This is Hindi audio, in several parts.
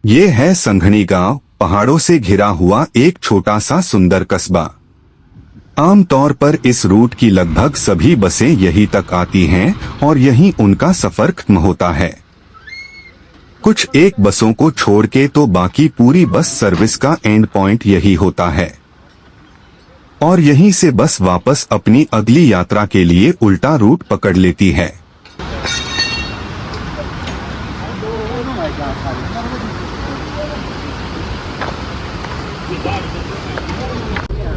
ये है संघनी गांव, पहाड़ों से घिरा हुआ एक छोटा सा सुंदर कस्बा। आमतौर पर इस रूट की लगभग सभी बसें यहीं तक आती हैं और यहीं उनका सफर खत्म होता है। कुछ एक बसों को छोड़ के तो बाकी पूरी बस सर्विस का एंड पॉइंट यही होता है और यहीं से बस वापस अपनी अगली यात्रा के लिए उल्टा रूट पकड़ लेती है।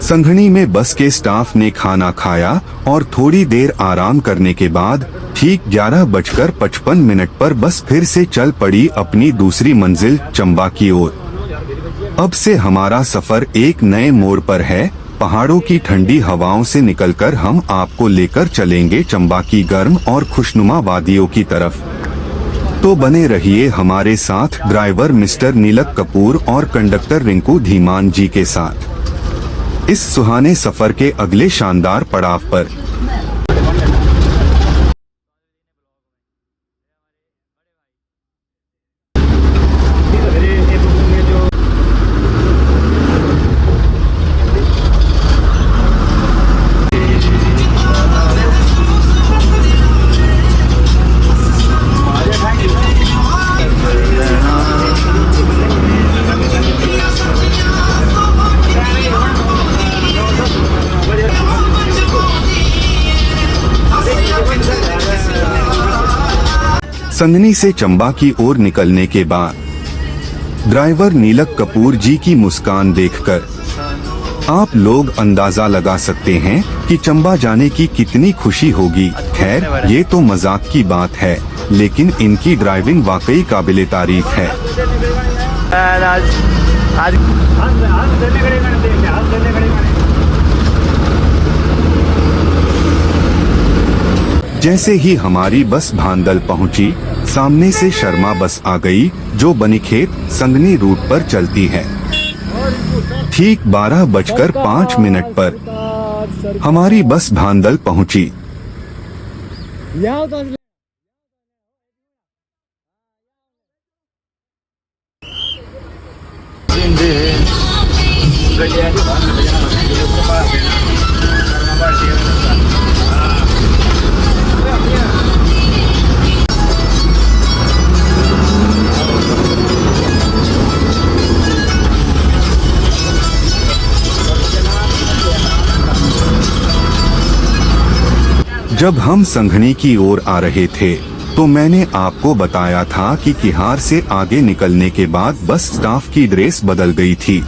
संघनी में बस के स्टाफ ने खाना खाया और थोड़ी देर आराम करने के बाद ठीक 11:55 पर बस फिर से चल पड़ी अपनी दूसरी मंजिल चंबा की ओर। अब से हमारा सफर एक नए मोड़ पर है। पहाड़ों की ठंडी हवाओं से निकलकर हम आपको लेकर चलेंगे चंबा की गर्म और खुशनुमा वादियों की तरफ। तो बने रहिए हमारे साथ ड्राइवर मिस्टर नीलक कपूर और कंडक्टर रिंकू धीमान जी के साथ इस सुहाने सफर के अगले शानदार पड़ाव पर। संघनी से चंबा की ओर निकलने के बाद ड्राइवर नीलक कपूर जी की मुस्कान देखकर आप लोग अंदाजा लगा सकते हैं कि चंबा जाने की कितनी खुशी होगी। खैर, ये तो मजाक की बात है, लेकिन इनकी ड्राइविंग वाकई काबिले तारीफ है। जैसे ही हमारी बस भांदल पहुंची, सामने से शर्मा बस आ गई जो बनीखेत संघनी रूट पर चलती है। ठीक 12:05 पर हमारी बस भांदल पहुंची। जब हम संघनी की ओर आ रहे थे तो मैंने आपको बताया था कि किहार से आगे निकलने के बाद बस स्टाफ की ड्रेस बदल गई थी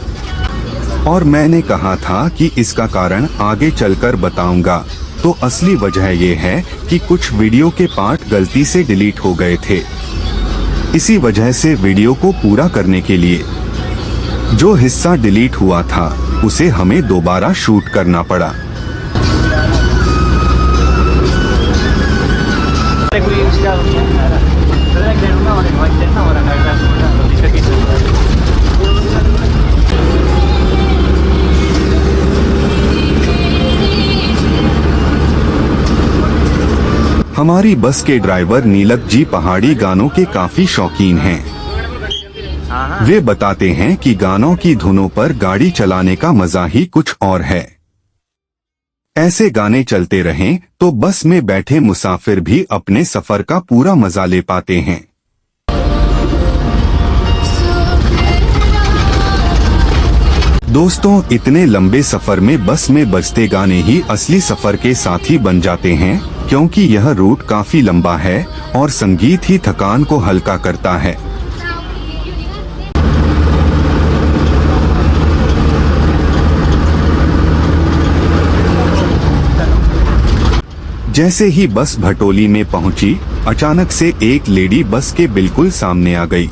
और मैंने कहा था कि इसका कारण आगे चलकर बताऊंगा। तो असली वजह ये है कि कुछ वीडियो के पार्ट गलती से डिलीट हो गए थे। इसी वजह से वीडियो को पूरा करने के लिए जो हिस्सा डिलीट हुआ था उसे हमें दोबारा शूट करना पड़ा। हमारी बस के ड्राइवर नीलक जी पहाड़ी गानों के काफी शौकीन हैं। वे बताते हैं कि गानों की धुनों पर गाड़ी चलाने का मजा ही कुछ और है। ऐसे गाने चलते रहें तो बस में बैठे मुसाफिर भी अपने सफर का पूरा मजा ले पाते हैं। दोस्तों, इतने लंबे सफर में बस में बजते गाने ही असली सफर के साथी बन जाते हैं, क्योंकि यह रूट काफी लंबा है और संगीत ही थकान को हल्का करता है। जैसे ही बस भटोली में पहुंची, अचानक से एक लेडी बस के बिल्कुल सामने आ गई।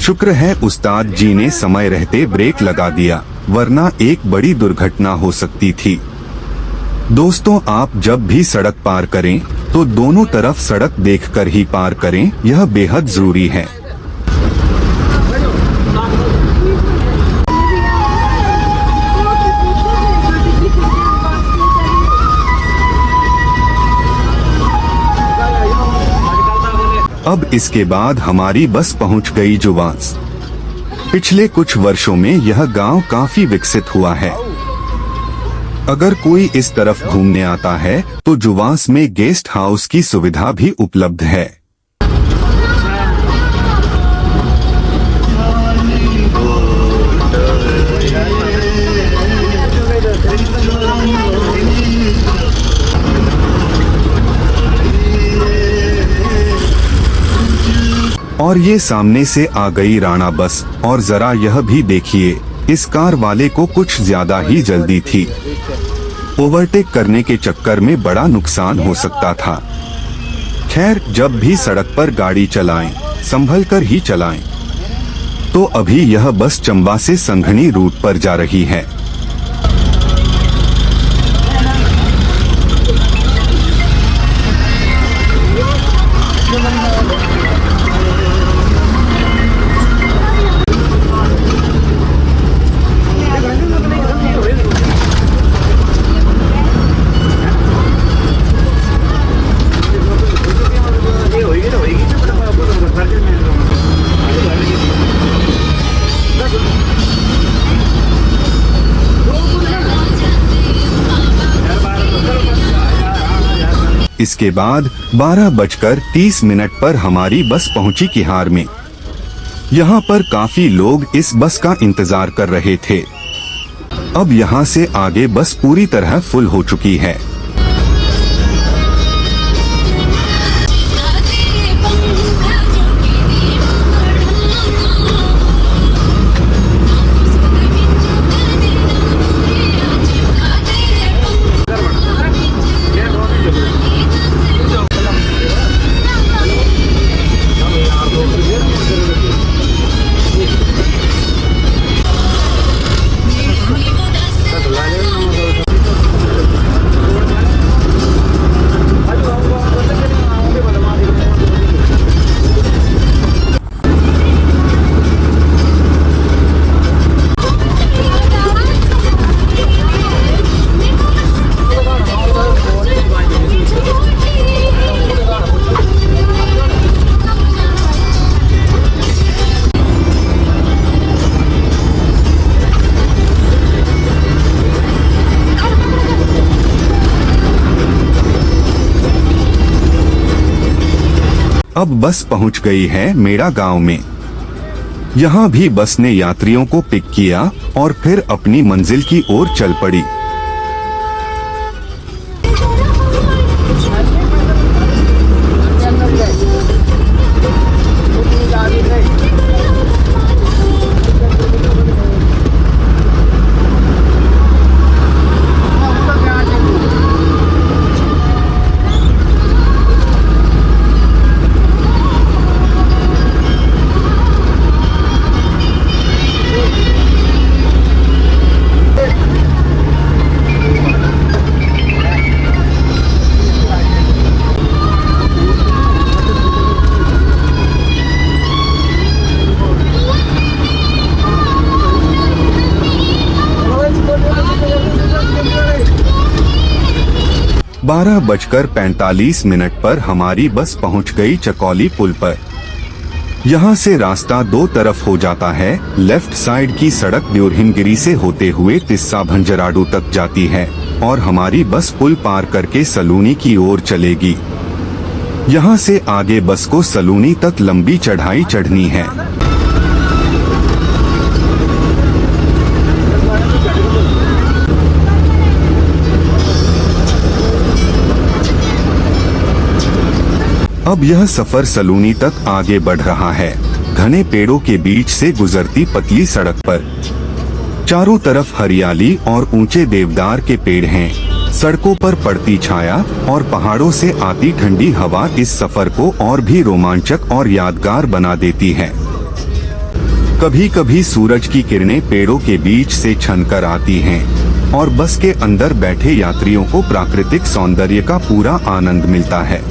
शुक्र है उस्ताद जी ने समय रहते ब्रेक लगा दिया, वरना एक बड़ी दुर्घटना हो सकती थी। दोस्तों, आप जब भी सड़क पार करें तो दोनों तरफ सड़क देखकर ही पार करें, यह बेहद जरूरी है। अब इसके बाद हमारी बस पहुंच गई जुवास। पिछले कुछ वर्षों में यह गांव काफी विकसित हुआ है। अगर कोई इस तरफ घूमने आता है तो जुवास में गेस्ट हाउस की सुविधा भी उपलब्ध है। और ये सामने से आ गई राणा बस। और जरा यह भी देखिए, इस कार वाले को कुछ ज्यादा ही जल्दी थी। ओवरटेक करने के चक्कर में बड़ा नुकसान हो सकता था। खैर, जब भी सड़क पर गाड़ी चलाएं, संभल कर ही चलाएं। तो अभी यह बस चंबा से संघनी रूट पर जा रही है। इसके बाद 12:30 पर हमारी बस पहुंची किहार में। यहाँ पर काफी लोग इस बस का इंतजार कर रहे थे। अब यहाँ से आगे बस पूरी तरह फुल हो चुकी है। अब बस पहुंच गई है मेरा गांव में। यहाँ भी बस ने यात्रियों को पिक किया और फिर अपनी मंजिल की ओर चल पड़ी। बारह 12:45 पर हमारी बस पहुंच गई चकौली पुल पर। यहाँ से रास्ता दो तरफ हो जाता है। लेफ्ट साइड की सड़क द्योरहिमगिरी से होते हुए तिस्सा भंजराडू तक जाती है और हमारी बस पुल पार करके सलूनी की ओर चलेगी। यहाँ से आगे बस को सलूनी तक लंबी चढ़ाई चढ़नी है। अब यह सफर सलूनी तक आगे बढ़ रहा है। घने पेड़ों के बीच से गुजरती पतली सड़क पर चारों तरफ हरियाली और ऊंचे देवदार के पेड़ हैं। सड़कों पर पड़ती छाया और पहाड़ों से आती ठंडी हवा इस सफर को और भी रोमांचक और यादगार बना देती है। कभी कभी सूरज की किरणें पेड़ों के बीच से छनकर आती हैं और बस के अंदर बैठे यात्रियों को प्राकृतिक सौंदर्य का पूरा आनंद मिलता है।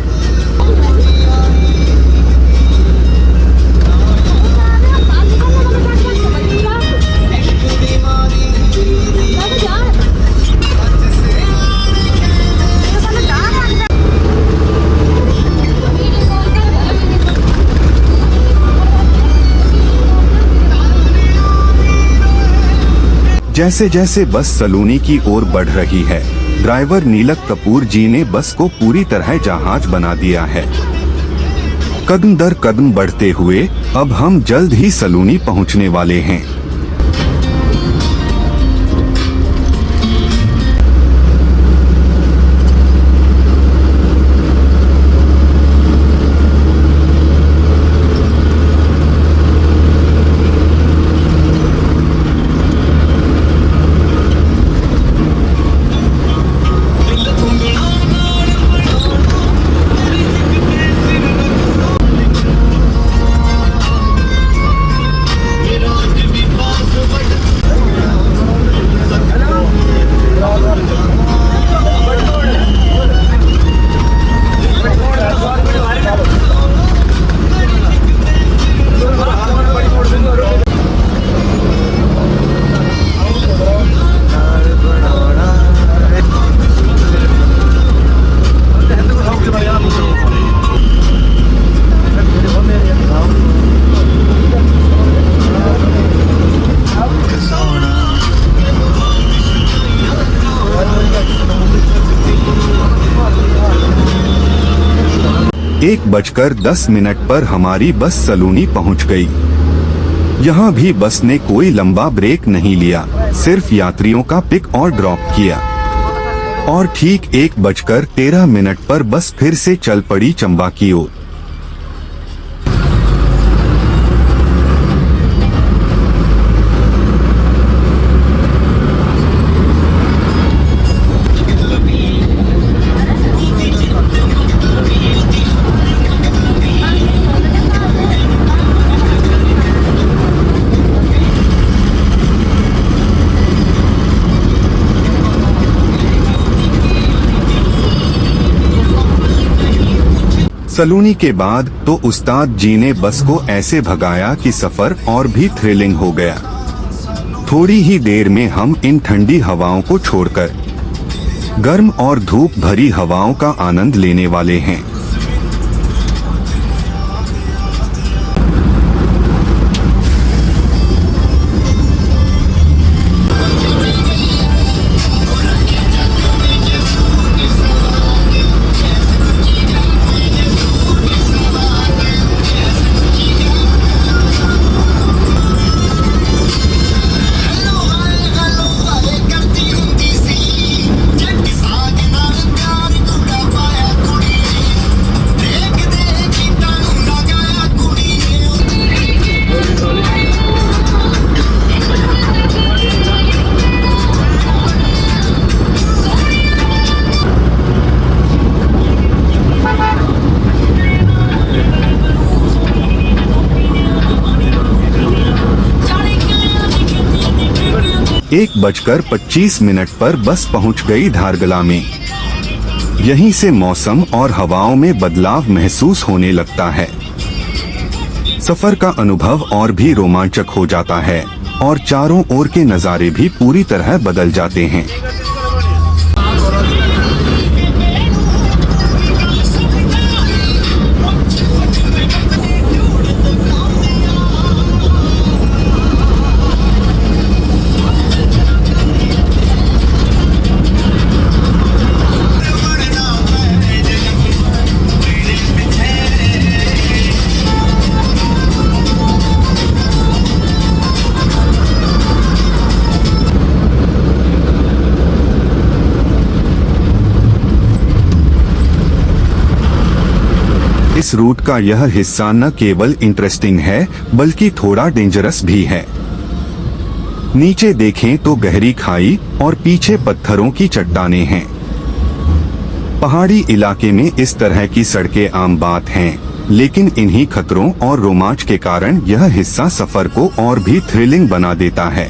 जैसे जैसे बस सलूनी की ओर बढ़ रही है, ड्राइवर नीलक कपूर जी ने बस को पूरी तरह जहाज बना दिया है। कदम दर कदम बढ़ते हुए अब हम जल्द ही सलूनी पहुंचने वाले हैं। एक बजकर 10 मिनट पर हमारी बस सलूनी पहुंच गई। यहाँ भी बस ने कोई लंबा ब्रेक नहीं लिया, सिर्फ यात्रियों का पिक और ड्रॉप किया। और ठीक 1:13 पर बस फिर से चल पड़ी चंबा की ओर। सलूनी के बाद तो उस्ताद जी ने बस को ऐसे भगाया कि सफर और भी थ्रिलिंग हो गया। थोड़ी ही देर में हम इन ठंडी हवाओं को छोड़कर गर्म और धूप भरी हवाओं का आनंद लेने वाले हैं। एक 1:25 पर बस पहुंच गई धारगला में। यहीं से मौसम और हवाओं में बदलाव महसूस होने लगता है। सफर का अनुभव और भी रोमांचक हो जाता है और चारों ओर के नज़ारे भी पूरी तरह बदल जाते हैं। इस रूट का यह हिस्सा न केवल इंटरेस्टिंग है बल्कि थोड़ा डेंजरस भी है। नीचे देखें तो गहरी खाई और पीछे पत्थरों की चट्टानें हैं। पहाड़ी इलाके में इस तरह की सड़कें आम बात हैं, लेकिन इन्हीं खतरों और रोमांच के कारण यह हिस्सा सफर को और भी थ्रिलिंग बना देता है।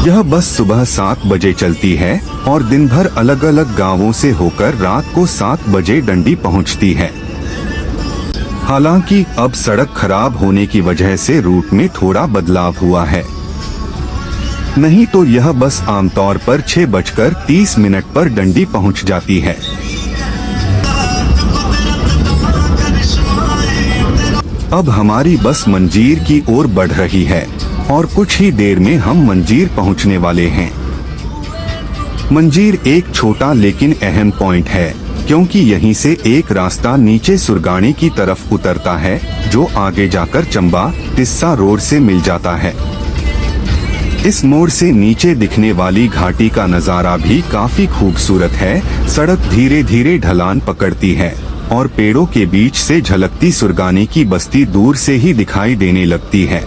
यह बस सुबह 7 बजे चलती है और दिन भर अलग अलग गांवों से होकर रात को 7 बजे डंडी पहुंचती है। हालांकि अब सड़क खराब होने की वजह से रूट में थोड़ा बदलाव हुआ है, नहीं तो यह बस आमतौर पर 6:30 पर डंडी पहुंच जाती है। अब हमारी बस मंजीर की ओर बढ़ रही है और कुछ ही देर में हम मंजीर पहुंचने वाले हैं। मंजीर एक छोटा लेकिन अहम पॉइंट है, क्योंकि यहीं से एक रास्ता नीचे सुरगाने की तरफ उतरता है, जो आगे जाकर चंबा तिस्सा रोड से मिल जाता है। इस मोड़ से नीचे दिखने वाली घाटी का नजारा भी काफी खूबसूरत है। सड़क धीरे धीरे ढलान पकड़ती है और पेड़ों के बीच से झलकती सुरगाने की बस्ती दूर से ही दिखाई देने लगती है।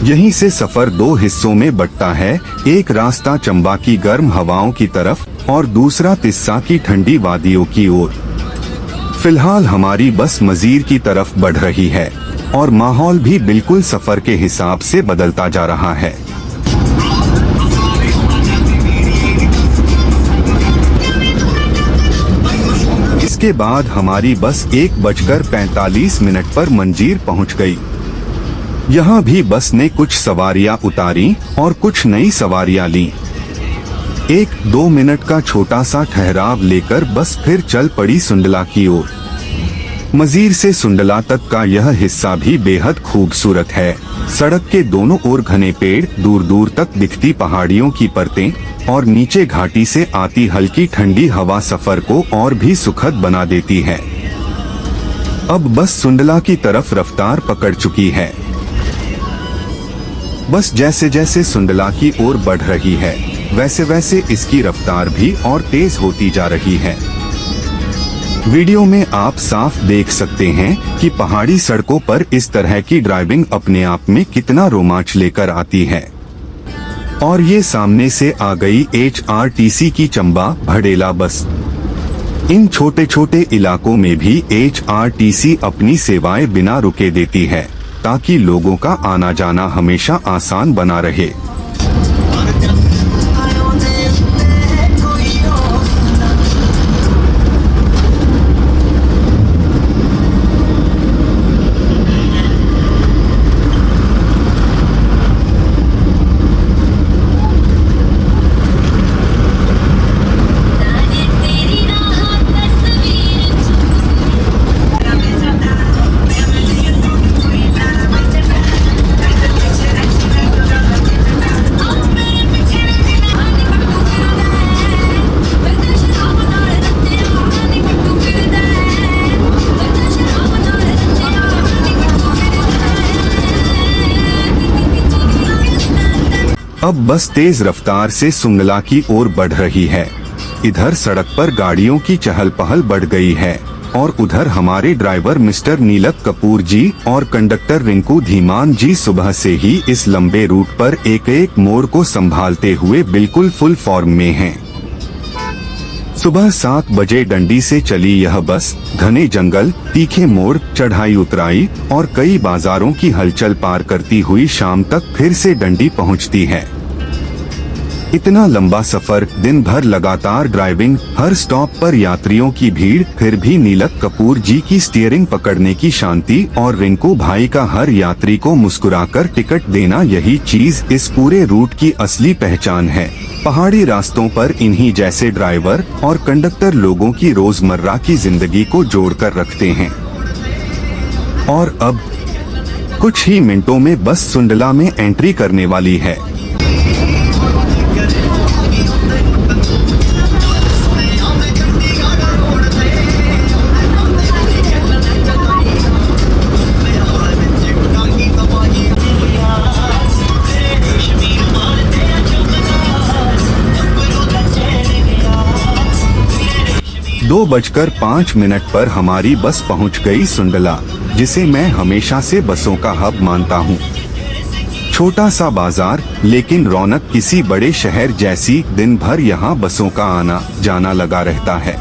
यहीं से सफर 2 हिस्सों में बंटता है, एक रास्ता चंबा की गर्म हवाओं की तरफ और दूसरा तिस्सा की ठंडी वादियों की ओर। फिलहाल हमारी बस मजीर की तरफ बढ़ रही है और माहौल भी बिल्कुल सफर के हिसाब से बदलता जा रहा है। इसके बाद हमारी बस 1:45 पर मंजीर पहुंच गई। यहाँ भी बस ने कुछ सवारियां उतारी और कुछ नई सवारियां लीं। 1-2 मिनट का छोटा सा ठहराव लेकर बस फिर चल पड़ी सुंडला की ओर। मजीर से सुंडला तक का यह हिस्सा भी बेहद खूबसूरत है। सड़क के दोनों ओर घने पेड़, दूर दूर तक दिखती पहाड़ियों की परतें और नीचे घाटी से आती हल्की ठंडी हवा सफर को और भी सुखद बना देती है। अब बस सुंडला की तरफ रफ्तार पकड़ चुकी है। बस जैसे जैसे सुंडला की ओर बढ़ रही है, वैसे वैसे इसकी रफ्तार भी और तेज होती जा रही है। वीडियो में आप साफ देख सकते हैं कि पहाड़ी सड़कों पर इस तरह की ड्राइविंग अपने आप में कितना रोमांच लेकर आती है। और ये सामने से आ गई HRTC की चंबा भड़ेला बस। इन छोटे छोटे इलाकों में भी HRTC अपनी सेवाएं बिना रुके देती है, ताकि लोगों का आना जाना हमेशा आसान बना रहे। अब बस तेज रफ्तार से सुंडला की ओर बढ़ रही है। इधर सड़क पर गाड़ियों की चहल पहल बढ़ गई है और उधर हमारे ड्राइवर मिस्टर नीलक कपूर जी और कंडक्टर रिंकू धीमान जी सुबह से ही इस लंबे रूट पर एक एक मोड़ को संभालते हुए बिल्कुल फुल फॉर्म में हैं। सुबह 7 बजे डंडी से चली यह बस घने जंगल, तीखे मोड़, चढ़ाई उतराई और कई बाजारों की हलचल पार करती हुई शाम तक फिर से डंडी पहुंचती है। इतना लंबा सफर, दिन भर लगातार ड्राइविंग, हर स्टॉप पर यात्रियों की भीड़, फिर भी नीलक कपूर जी की स्टीयरिंग पकड़ने की शांति और रिंकू भाई का हर यात्री को मुस्कुराकर टिकट देना, यही चीज इस पूरे रूट की असली पहचान है। पहाड़ी रास्तों पर इन्हीं जैसे ड्राइवर और कंडक्टर लोगों की रोजमर्रा की जिंदगी को जोड़कर रखते हैं। और अब कुछ ही मिनटों में बस सुंडला में एंट्री करने वाली है। दो 2:05 पर हमारी बस पहुंच गई सुंडला, जिसे मैं हमेशा से बसों का हब मानता हूं। छोटा सा बाजार, लेकिन रौनक किसी बड़े शहर जैसी। दिन भर यहां बसों का आना जाना लगा रहता है।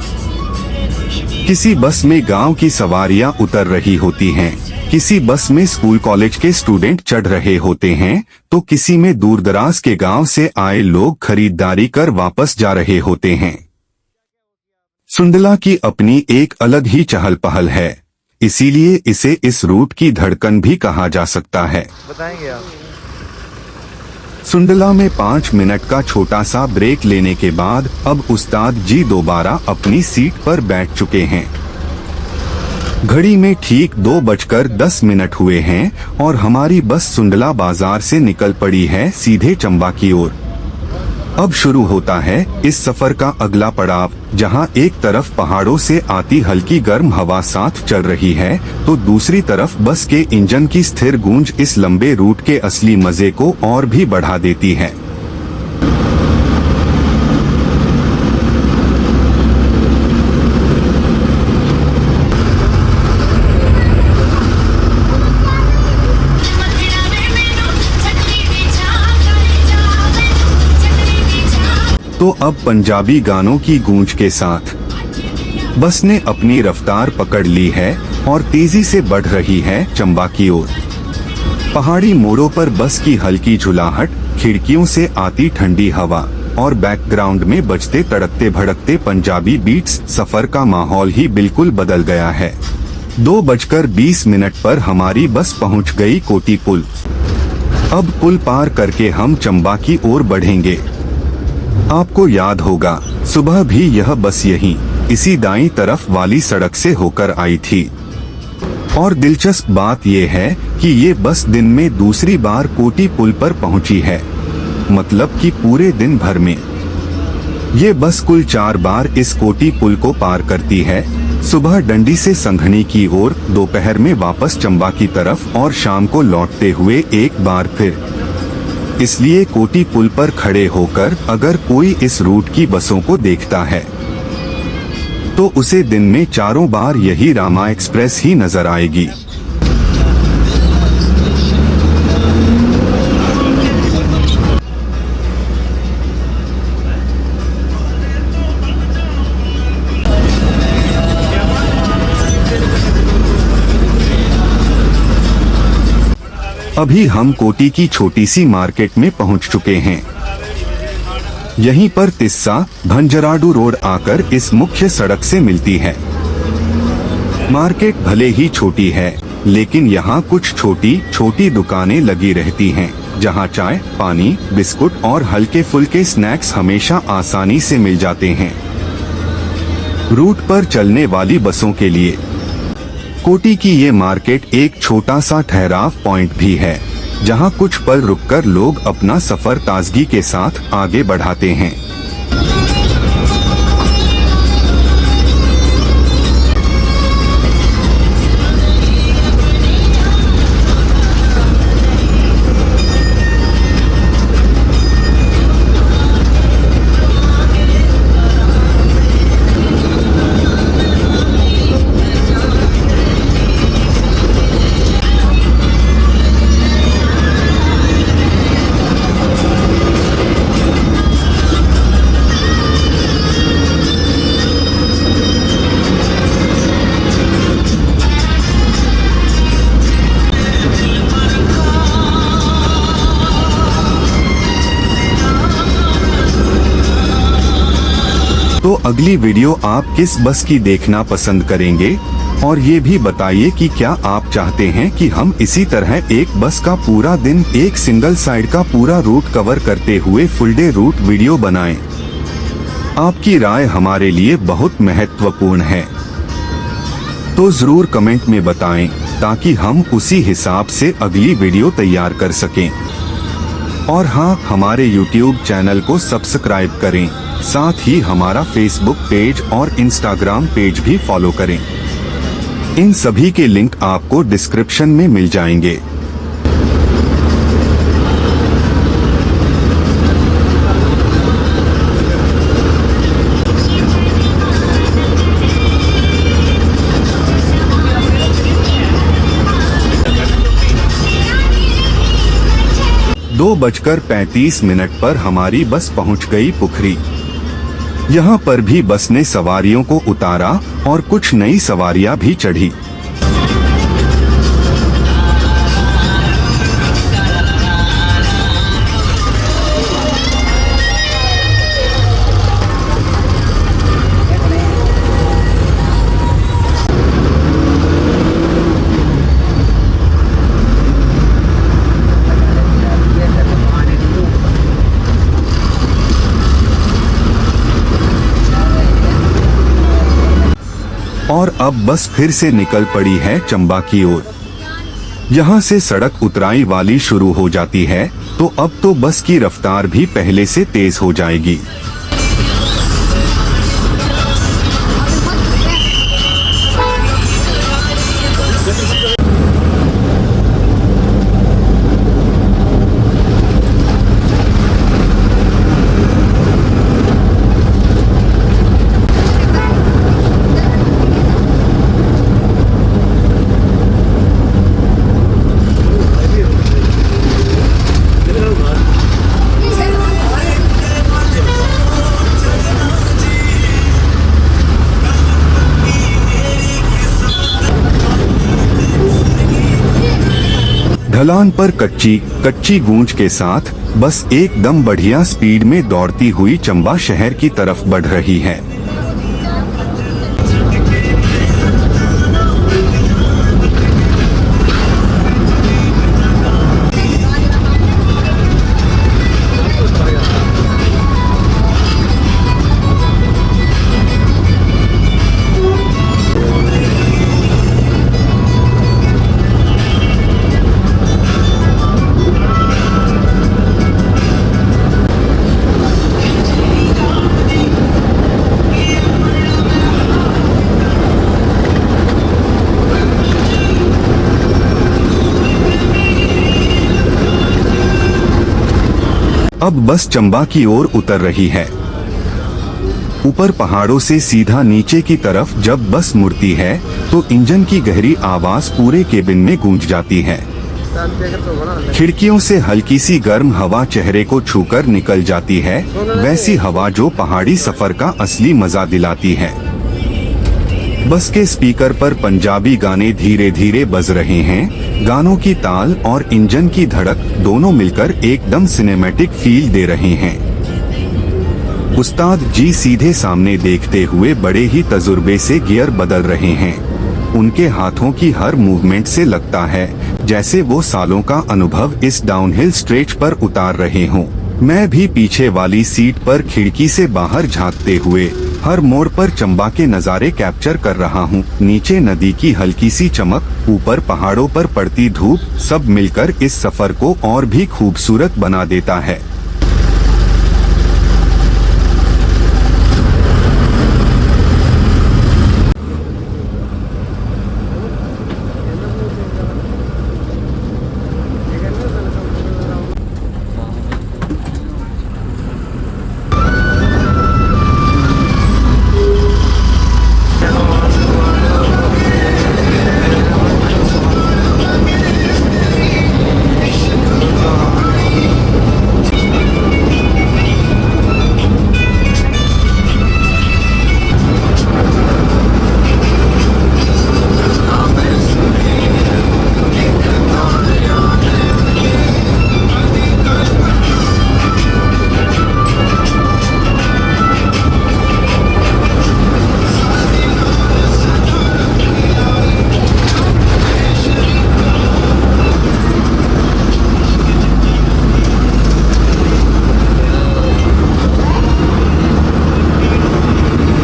किसी बस में गांव की सवारियां उतर रही होती हैं, किसी बस में स्कूल कॉलेज के स्टूडेंट चढ़ रहे होते हैं तो किसी में दूरदराज के गांव से आए लोग खरीदारी कर वापस जा रहे होते हैं। सुंडला की अपनी एक अलग ही चहल पहल है, इसीलिए इसे इस रूट की धड़कन भी कहा जा सकता है। बताएंगे आप। सुंडला में 5 मिनट का छोटा सा ब्रेक लेने के बाद अब उस्ताद जी दोबारा अपनी सीट पर बैठ चुके हैं। घड़ी में ठीक 2:10 हुए हैं और हमारी बस सुंडला बाजार से निकल पड़ी है सीधे चंबा की ओर। अब शुरू होता है इस सफर का अगला पड़ाव, जहां एक तरफ पहाड़ों से आती हल्की गर्म हवा साथ चल रही है तो दूसरी तरफ बस के इंजन की स्थिर गूंज इस लंबे रूट के असली मजे को और भी बढ़ा देती है। तो अब पंजाबी गानों की गूंज के साथ बस ने अपनी रफ्तार पकड़ ली है और तेजी से बढ़ रही है चंबा की ओर। पहाड़ी मोड़ों पर बस की हल्की झुलाहट, खिड़कियों से आती ठंडी हवा और बैकग्राउंड में बजते तड़कते भड़कते पंजाबी बीट्स, सफर का माहौल ही बिल्कुल बदल गया है। 2:20 पर हमारी बस पहुंच गई कोटी पुल। अब पुल पार करके हम चंबा की ओर बढ़ेंगे। आपको याद होगा सुबह भी यह बस यहीं इसी दाईं तरफ वाली सड़क से होकर आई थी। और दिलचस्प बात यह है कि ये बस दिन में दूसरी बार कोटी पुल पर पहुंची है, मतलब कि पूरे दिन भर में ये बस कुल 4 बार इस कोटी पुल को पार करती है। सुबह डंडी से संघनी की ओर, दोपहर में वापस चंबा की तरफ और शाम को लौटते हुए एक बार फिर। इसलिए कोटी पुल पर खड़े होकर अगर कोई इस रूट की बसों को देखता है तो उसे दिन में 4 बार यही रामा एक्सप्रेस ही नजर आएगी। अभी हम कोटी की छोटी सी मार्केट में पहुंच चुके हैं। यहीं पर तिस्सा भंजराडू रोड आकर इस मुख्य सड़क से मिलती है। मार्केट भले ही छोटी है, लेकिन यहाँ कुछ छोटी छोटी दुकानें लगी रहती हैं, जहाँ चाय, पानी, बिस्कुट और हल्के फुल्के स्नैक्स हमेशा आसानी से मिल जाते हैं। रूट पर चलने वाली बसों के लिए कोटी की ये मार्केट एक छोटा सा ठहराव पॉइंट भी है, जहां कुछ पल रुककर लोग अपना सफर ताजगी के साथ आगे बढ़ाते हैं। तो अगली वीडियो आप किस बस की देखना पसंद करेंगे, और ये भी बताइए कि क्या आप चाहते हैं कि हम इसी तरह एक बस का पूरा दिन एक सिंगल साइड का पूरा रूट कवर करते हुए फुल डे रूट वीडियो बनाएं। आपकी राय हमारे लिए बहुत महत्वपूर्ण है, तो जरूर कमेंट में बताएं ताकि हम उसी हिसाब से अगली वीडियो तैयार कर सकें। और हाँ, हमारे YouTube चैनल को सब्सक्राइब करें, साथ ही हमारा Facebook पेज और Instagram पेज भी फॉलो करें। इन सभी के लिंक आपको डिस्क्रिप्शन में मिल जाएंगे। दो 2:35 पर हमारी बस पहुंच गई पुखरी। यहाँ पर भी बस ने सवारियों को उतारा और कुछ नई सवारियां भी चढ़ी। और अब बस फिर से निकल पड़ी है चंबा की ओर। यहाँ से सड़क उतराई वाली शुरू हो जाती है, तो अब तो बस की रफ्तार भी पहले से तेज हो जाएगी। ढलान पर कच्ची गूंज के साथ बस एकदम बढ़िया स्पीड में दौड़ती हुई चंबा शहर की तरफ बढ़ रही है। अब बस चंबा की ओर उतर रही है। ऊपर पहाड़ों से सीधा नीचे की तरफ जब बस मुड़ती है तो इंजन की गहरी आवाज पूरे केबिन में गूंज जाती है। खिड़कियों से हल्की सी गर्म हवा चेहरे को छूकर निकल जाती है, वैसी हवा जो पहाड़ी सफर का असली मजा दिलाती है। बस के स्पीकर पर पंजाबी गाने धीरे धीरे बज रहे हैं। गानों की ताल और इंजन की धड़क दोनों मिलकर एकदम सिनेमैटिक फील दे रहे हैं। उस्ताद जी सीधे सामने देखते हुए बड़े ही तजुर्बे से गियर बदल रहे हैं। उनके हाथों की हर मूवमेंट से लगता है जैसे वो सालों का अनुभव इस डाउनहिल स्ट्रेच पर उतार रहे हों। मैं भी पीछे वाली सीट पर खिड़की से बाहर झांकते हुए हर मोड़ पर चंबा के नज़ारे कैप्चर कर रहा हूँ। नीचे नदी की हल्की सी चमक, ऊपर पहाड़ों पर पड़ती धूप, सब मिलकर इस सफर को और भी खूबसूरत बना देता है।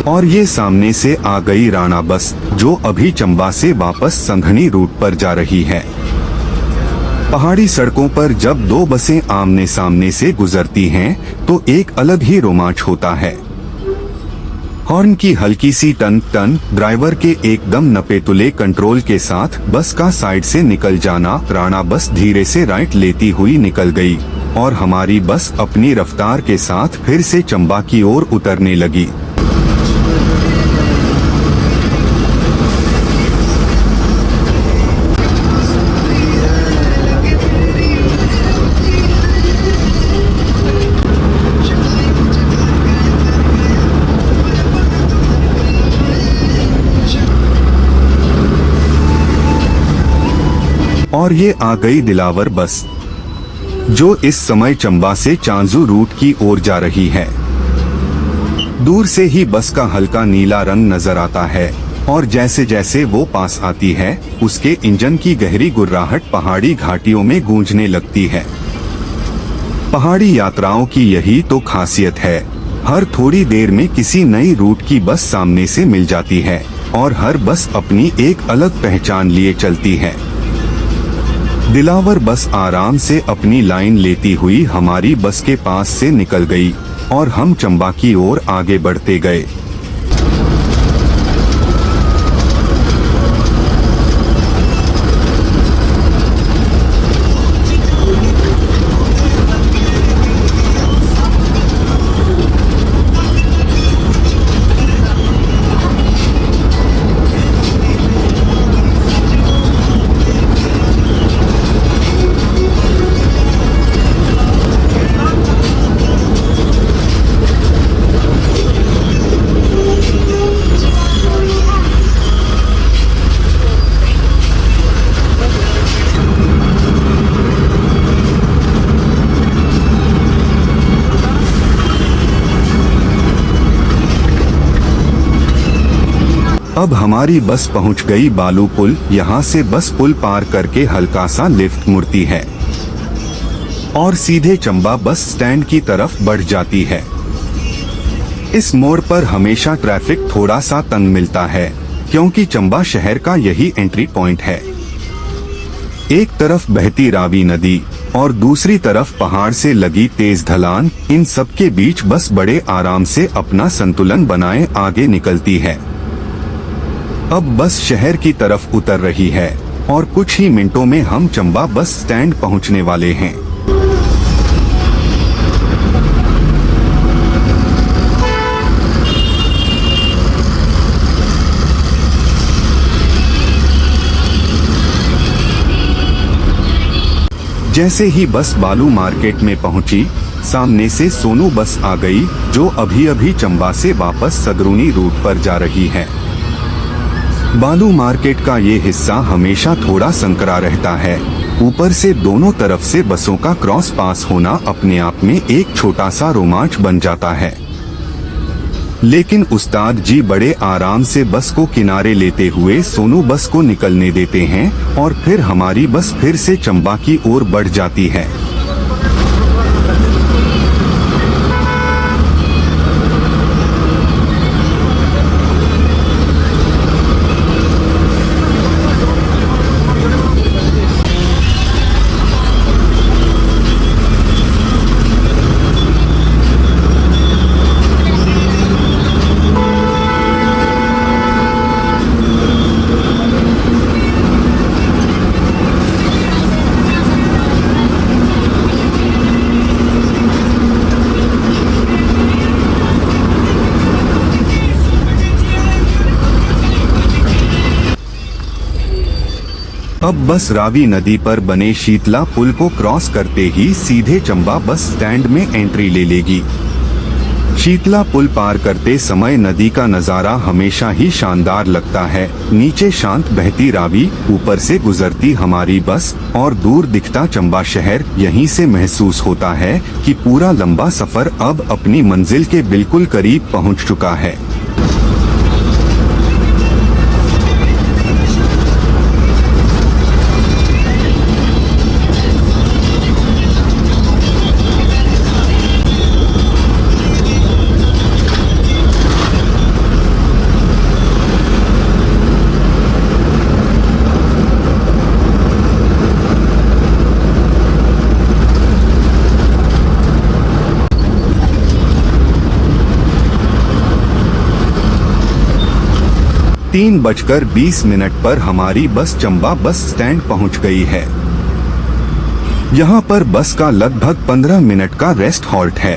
और ये सामने से आ गई राणा बस, जो अभी चंबा से वापस संघनी रूट पर जा रही है। पहाड़ी सड़कों पर जब दो बसें आमने सामने से गुजरती हैं, तो एक अलग ही रोमांच होता है। हॉर्न की हल्की सी टन टन, ड्राइवर के एकदम नपेतुले कंट्रोल के साथ बस का साइड से निकल जाना। राणा बस धीरे से राइट लेती हुई निकल गई और हमारी बस अपनी रफ्तार के साथ फिर से चंबा की ओर उतरने लगी। और ये आ गई दिलावर बस, जो इस समय चंबा से चांजू रूट की ओर जा रही है। दूर से ही बस का हल्का नीला रंग नजर आता है और जैसे जैसे वो पास आती है, उसके इंजन की गहरी गुर्राहट पहाड़ी घाटियों में गूंजने लगती है। पहाड़ी यात्राओं की यही तो खासियत है, हर थोड़ी देर में किसी नई रूट की बस सामने से मिल जाती है और हर बस अपनी एक अलग पहचान लिए चलती है। दिलावर बस आराम से अपनी लाइन लेती हुई हमारी बस के पास से निकल गई और हम चंबा की ओर आगे बढ़ते गए। अब हमारी बस पहुंच गई बालू पुल। यहाँ से बस पुल पार करके हल्का सा लिफ्ट मुड़ती है और सीधे चंबा बस स्टैंड की तरफ बढ़ जाती है। इस मोड़ पर हमेशा ट्रैफिक थोड़ा सा तंग मिलता है क्योंकि चंबा शहर का यही एंट्री पॉइंट है। एक तरफ बहती रावी नदी और दूसरी तरफ पहाड़ से लगी तेज ढलान, इन सब के बीच बस बड़े आराम से अपना संतुलन बनाए आगे निकलती है। अब बस शहर की तरफ उतर रही है और कुछ ही मिनटों में हम चंबा बस स्टैंड पहुंचने वाले हैं। जैसे ही बस बालू मार्केट में पहुंची, सामने से सोनू बस आ गई जो अभी अभी चंबा से वापस सदरूनी रूट पर जा रही है। बालू मार्केट का ये हिस्सा हमेशा थोड़ा संकरा रहता है। ऊपर से दोनों तरफ से बसों का क्रॉस पास होना अपने आप में एक छोटा सा रोमांच बन जाता है। लेकिन उस्ताद जी बड़े आराम से बस को किनारे लेते हुए सोनू बस को निकलने देते हैं और फिर हमारी बस फिर से चंबा की ओर बढ़ जाती है। अब बस रावी नदी पर बने शीतला पुल को क्रॉस करते ही सीधे चंबा बस स्टैंड में एंट्री ले लेगी। शीतला पुल पार करते समय नदी का नजारा हमेशा ही शानदार लगता है। नीचे शांत बहती रावी, ऊपर से गुजरती हमारी बस और दूर दिखता चंबा शहर। यहीं से महसूस होता है कि पूरा लंबा सफर अब अपनी मंजिल के बिल्कुल करीब पहुंच चुका है। तीन बजकर 20 मिनट पर हमारी बस चंबा बस स्टैंड पहुंच गई है। यहाँ पर बस का लगभग 15 मिनट का रेस्ट हॉल्ट है।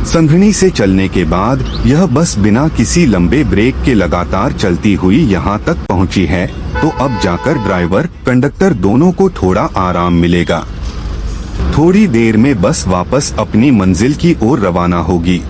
संघनी से चलने के बाद यह बस बिना किसी लंबे ब्रेक के लगातार चलती हुई यहाँ तक पहुँची है, तो अब जाकर ड्राइवर कंडक्टर दोनों को थोड़ा आराम मिलेगा। थोड़ी देर में बस वापस अपनी मंजिल की ओर रवाना होगी।